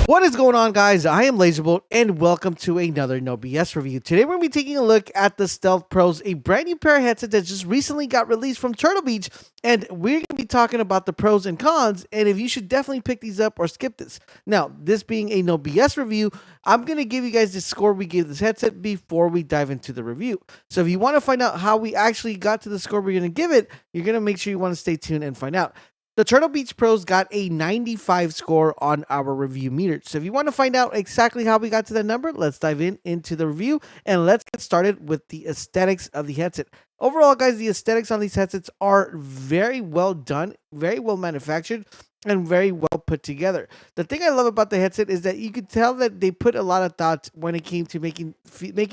What is going on, guys? I am LaserBolt, and welcome to another No BS review. Today, we're going to be taking a look at the Stealth Pros, a brand new pair of headsets that just recently got released from Turtle Beach, and we're going to be talking about the pros and cons, and if you should definitely pick these up or skip this. Now, this being a No BS review, I'm going to give you guys the score we gave this headset before we dive into the review. So if you want to find out how we actually got to the score we're going to give it, you're going to make sure you want to stay tuned and find out. The Turtle Beach Pros got a 95 score on our review meter. So if you want to find out exactly how we got to that number, let's dive into the review and let's get started with the aesthetics of the headset. Overall, guys, the aesthetics on these headsets are very well done, very well manufactured, and very well put together. The thing I love about the headset is that you could tell that they put a lot of thought when it came to making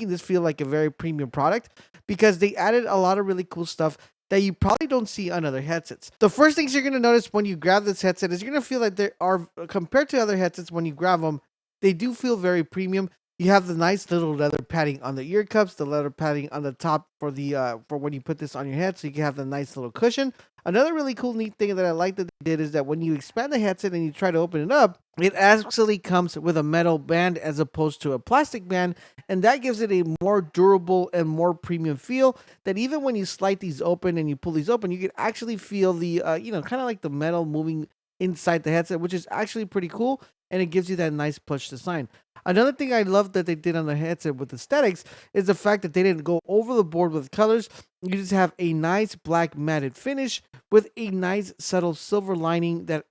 this feel like a very premium product, because they added a lot of really cool stuff that you probably don't see on other headsets. The first things you're going to notice when you grab this headset is you're going to feel that they are, compared to other headsets, when you grab them, they do feel very premium. You have the nice little leather padding on the ear cups, the leather padding on the top for the for when you put this on your head, so you can have the nice little cushion. Another really cool, neat thing that I like that they did is that when you expand the headset and you try to open it up, it actually comes with a metal band as opposed to a plastic band, and that gives it a more durable and more premium feel. That even when you slide these open and you pull these open, you can actually feel the kind of like the metal moving inside the headset, which is actually pretty cool, and it gives you that nice plush design. Another thing I love that they did on the headset with aesthetics is the fact that they didn't go over the board with colors. You just have a nice black matted finish with a nice subtle silver lining that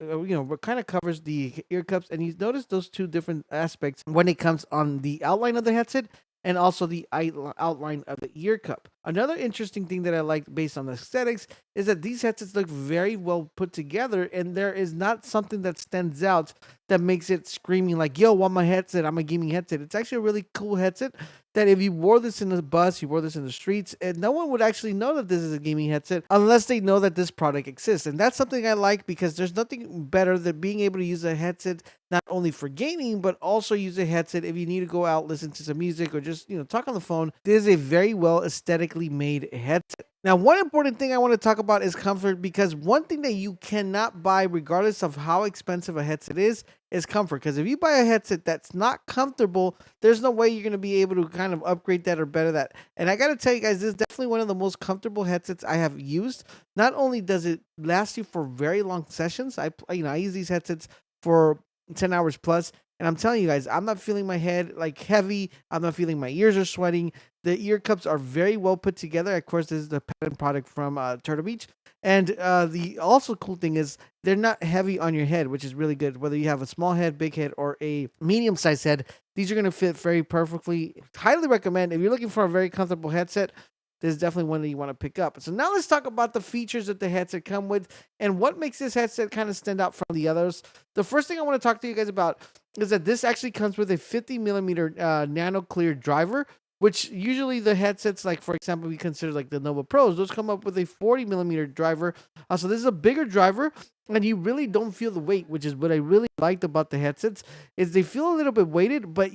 kind of covers the ear cups. And you notice those two different aspects when it comes on the outline of the headset and also the outline of the ear cup. Another interesting thing that I like based on the aesthetics is that these headsets look very well put together, and there is not something that stands out that makes it screaming like, yo, want my headset, I'm a gaming headset. It's actually a really cool headset that if you wore this in the bus, you wore this in the streets, and no one would actually know that this is a gaming headset unless they know that this product exists. And that's something I like, because there's nothing better than being able to use a headset not only for gaming, but also use a headset if you need to go out, listen to some music, or just talk on the phone. This is a very well aesthetically made headset. Now, one important thing I want to talk about is comfort, because one thing that you cannot buy, regardless of how expensive a headset is comfort. Because if you buy a headset that's not comfortable, there's no way you're going to be able to kind of upgrade that or better that. And I got to tell you guys, this is definitely one of the most comfortable headsets I have used. Not only does it last you for very long sessions, I use these headsets for 10 hours plus, and I'm telling you guys, I'm not feeling my head like heavy. I'm not feeling my ears are sweating. The ear cups are very well put together. Of course, this is the patent product from Turtle Beach. And the also cool thing is they're not heavy on your head, which is really good. Whether you have a small head, big head, or a medium-sized head, these are going to fit very perfectly. Highly recommend. If you're looking for a very comfortable headset, this is definitely one that you want to pick up. So now let's talk about the features that the headset come with and what makes this headset kind of stand out from the others. The first thing I want to talk to you guys about is that this actually comes with a 50 millimeter Nanoclear driver, which usually the headsets, like for example, we consider like the Nova Pros, those come up with a 40 millimeter driver. So this is a bigger driver, and you really don't feel the weight, which is what I really liked about the headsets, is they feel a little bit weighted, but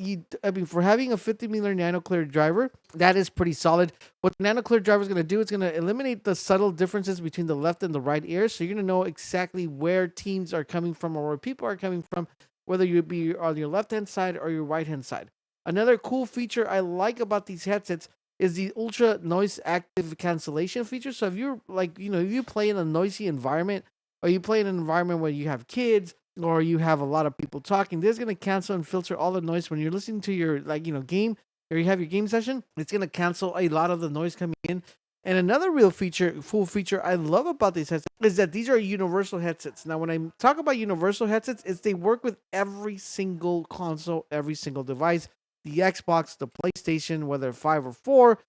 for having a 50 millimeter Nanoclear driver, that is pretty solid. What the Nanoclear driver is going to do, it's going to eliminate the subtle differences between the left and the right ear, so you're going to know exactly where teams are coming from or where people are coming from, whether you be on your left-hand side or your right-hand side. Another cool feature I like about these headsets is the ultra noise active cancellation feature. So if you're if you play in a noisy environment, or you play in an environment where you have kids or you have a lot of people talking, this is going to cancel and filter all the noise when you're listening to your game, or you have your game session. It's going to cancel a lot of the noise coming in. And another full feature I love about these headsets is that these are universal headsets. Now, when I talk about universal headsets, it's they work with every single console, every single device. The Xbox, the PlayStation, whether 5 or 4,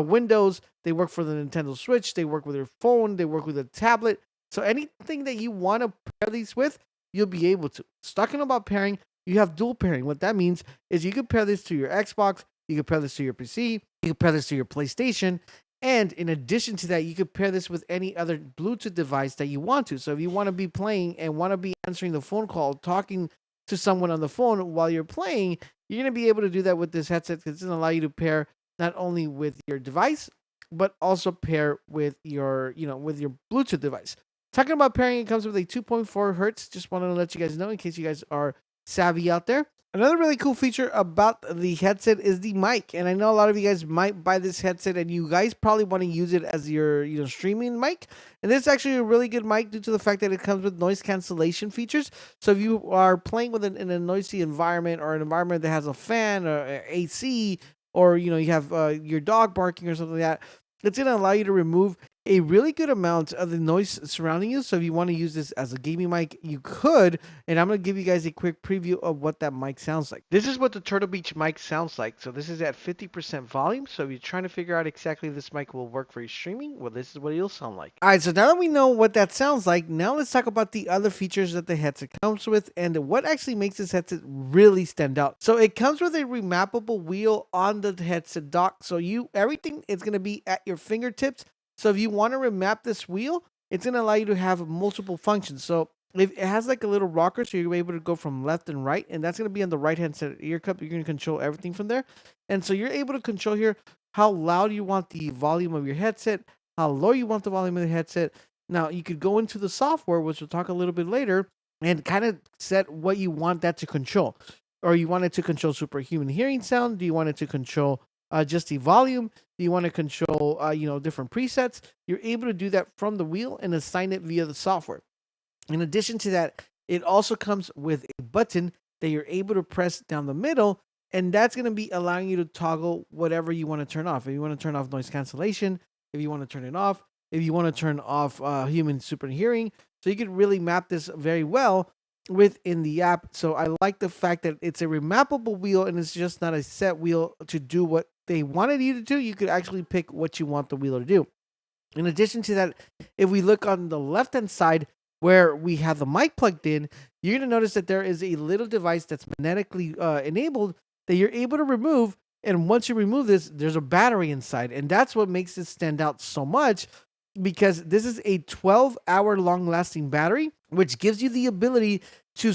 Windows, they work for the Nintendo Switch, they work with your phone, they work with a tablet. So anything that you want to pair these with, you'll be able to. Talking about pairing, you have dual pairing. What that means is you can pair this to your Xbox, you can pair this to your PC, you can pair this to your PlayStation, and in addition to that, you could pair this with any other Bluetooth device that you want to. So if you want to be playing and want to be answering the phone call, talking to someone on the phone while you're playing, you're going to be able to do that with this headset, because it's going to allow you to pair not only with your device, but also pair with your Bluetooth device. Talking about pairing, it comes with a 2.4 hertz. Just wanted to let you guys know in case you guys are savvy out there. Another really cool feature about the headset is the mic, and I know a lot of you guys might buy this headset, and you guys probably want to use it as your streaming mic. And this is actually a really good mic due to the fact that it comes with noise cancellation features. So if you are playing with in a noisy environment or an environment that has a fan or AC, or you have your dog barking or something like that, it's going to allow you to remove a really good amount of the noise surrounding you. So if you want to use this as a gaming mic, you could. And I'm going to give you guys a quick preview of what that mic sounds like. This is what the Turtle Beach mic sounds like. So this is at 50% volume. So if you're trying to figure out exactly if this mic will work for your streaming, well, this is what it'll sound like. All right, so now that we know what that sounds like, now let's talk about the other features that the headset comes with and what actually makes this headset really stand out. So it comes with a remappable wheel on the headset dock. So everything is going to be at your fingertips. So if you want to remap this wheel, it's going to allow you to have multiple functions. So if it has like a little rocker, so you're able to go from left and right, and that's going to be on the right-hand side of the ear cup. You're going to control everything from there. And so you're able to control here how loud you want the volume of your headset, how low you want the volume of the headset. Now, you could go into the software, which we'll talk a little bit later, and kind of set what you want that to control. Or you want it to control superhuman hearing sound? Do you want it to control just the volume? Do you want to control, different presets? You're able to do that from the wheel and assign it via the software. In addition to that, it also comes with a button that you're able to press down the middle, and that's going to be allowing you to toggle whatever you want to turn off. If you want to turn off noise cancellation, if you want to turn it off, if you want to turn off human super hearing. So you can really map this very well within the app. So I like the fact that it's a remappable wheel and it's just not a set wheel to do what they wanted you to do. You could actually pick what you want the wheel to do. In addition to that, if we look on the left hand side where we have the mic plugged in, you're going to notice that there is a little device that's magnetically enabled that you're able to remove. And once you remove this, there's a battery inside. And that's what makes it stand out so much, because this is a 12-hour long lasting battery, which gives you the ability to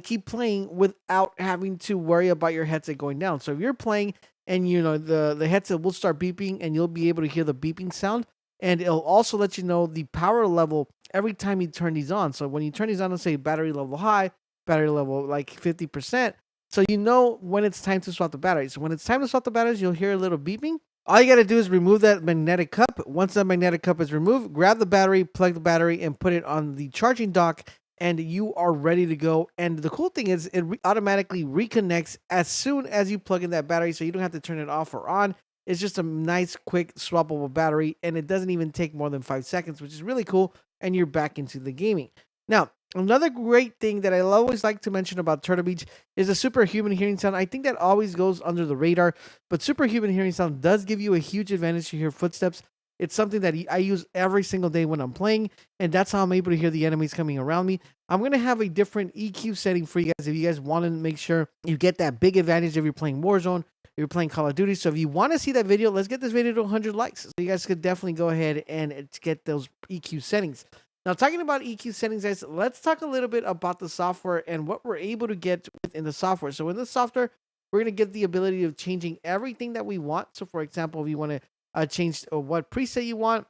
keep playing without having to worry about your headset going down. So if you're playing and the headset will start beeping and you'll be able to hear the beeping sound, and it'll also let you know the power level every time you turn these on. So when you turn these on, let's say battery level high, battery level like 50%. So you know when it's time to swap the batteries. So when it's time to swap the batteries, you'll hear a little beeping. All you got to do is remove that magnetic cup. Once that magnetic cup is removed, grab the battery, plug the battery, and put it on the charging dock, and you are ready to go. And the cool thing is it automatically reconnects as soon as you plug in that battery, so you don't have to turn it off or on. It's just a nice, quick, swappable battery, and it doesn't even take more than 5 seconds, which is really cool, and you're back into the gaming. Now, another great thing that I always like to mention about Turtle Beach is the superhuman hearing sound. I think that always goes under the radar, but superhuman hearing sound does give you a huge advantage to hear footsteps. It's something that I use every single day when I'm playing, and that's how I'm able to hear the enemies coming around me. I'm going to have a different EQ setting for you guys if you guys want to make sure you get that big advantage if you're playing Warzone, if you're playing Call of Duty. So if you want to see that video, let's get this video to 100 likes. So you guys could definitely go ahead and get those EQ settings. Now, talking about EQ settings, guys, let's talk a little bit about the software and what we're able to get within the software. So in the software, we're going to get the ability of changing everything that we want. So for example, if you want to change what preset you want,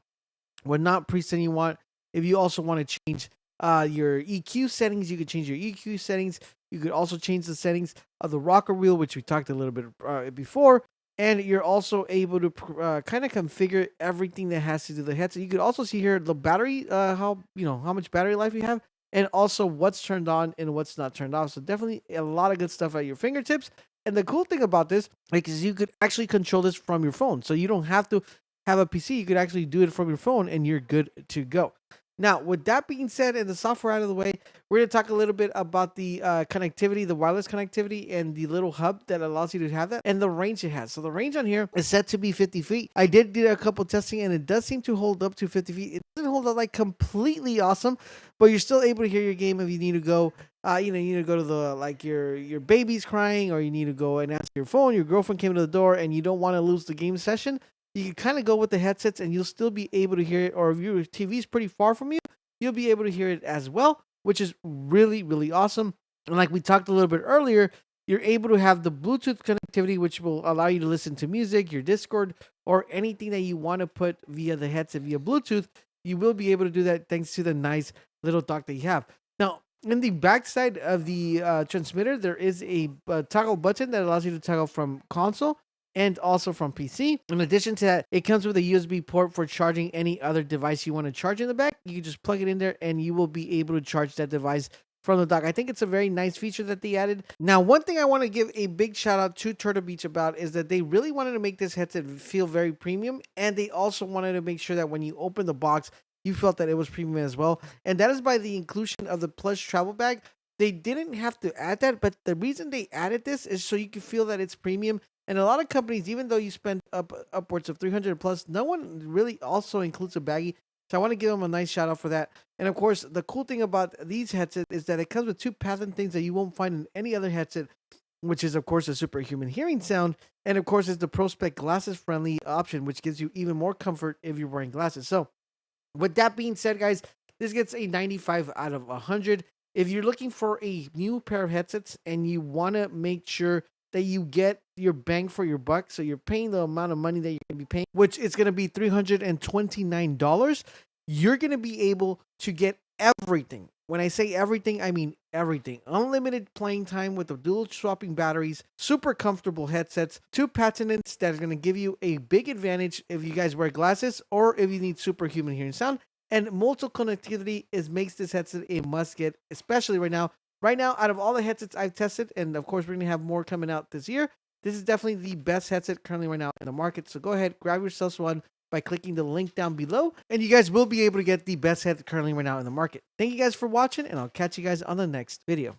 what not preset you want. If you also want to change your EQ settings, you can change your EQ settings. You could also change the settings of the rocker wheel, which we talked a little bit before. And you're also able to kind of configure everything that has to do with the headset. You could also see here the battery, how much battery life you have, and also what's turned on and what's not turned off. So definitely a lot of good stuff at your fingertips. And the cool thing about this is you could actually control this from your phone. So you don't have to have a PC. You could actually do it from your phone and you're good to go. Now, with that being said and the software out of the way, we're going to talk a little bit about the connectivity, the wireless connectivity, and the little hub that allows you to have that, and the range it has. So the range on here is set to be 50 feet. I did do a couple testing, and it does seem to hold up to 50 feet. It doesn't hold up like completely awesome, but you're still able to hear your game if you need to go. You need to go to the, like, your baby's crying, or you need to go and answer your phone. Your girlfriend came to the door, and you don't want to lose the game session. You can kind of go with the headsets and you'll still be able to hear it. Or if your TV is pretty far from you, you'll be able to hear it as well, which is really, really awesome. And like we talked a little bit earlier, you're able to have the Bluetooth connectivity, which will allow you to listen to music, your Discord, or anything that you want to put via the headset via Bluetooth. You will be able to do that thanks to the nice little dock that you have. Now, In the back side of the transmitter, there is a toggle button that allows you to toggle from console and also from PC. In addition to that, it comes with a USB port for charging any other device you want to charge in the back. You can just plug it in there and you will be able to charge that device from the dock. I think it's a very nice feature that they added. Now, one thing I want to give a big shout out to Turtle Beach about is that they really wanted to make this headset feel very premium, and they also wanted to make sure that when you open the box, you felt that it was premium as well. And that is by the inclusion of the plush travel bag. They didn't have to add that, but the reason they added this is so you can feel that it's premium. And a lot of companies, even though you spend upwards of 300 plus, no one really also includes a baggie. So I want to give them a nice shout out for that. And of course, the cool thing about these headsets is that it comes with two patent things that you won't find in any other headset, which is of course a Superhuman hearing sound, and of course is the ProSpec glasses friendly option, which gives you even more comfort if you're wearing glasses. So with that being said, guys, this gets a 95 out of 100. If you're looking for a new pair of headsets and you want to make sure that you get your bang for your buck, so you're paying the amount of money that you're going to be paying, which is going to be $329, you're going to be able to get everything. When I say everything, I mean everything. Unlimited playing time with the dual swapping batteries, super comfortable headsets, two patents that are going to give you a big advantage if you guys wear glasses or if you need Superhuman hearing sound. And multiple connectivity makes this headset a must get, especially right now. Right now, out of all the headsets I've tested, and of course we're going to have more coming out this year, this is definitely the best headset currently right now in the market. So go ahead, grab yourselves one by clicking the link down below, and you guys will be able to get the best headset currently right now in the market. Thank you guys for watching, and I'll catch you guys on the next video.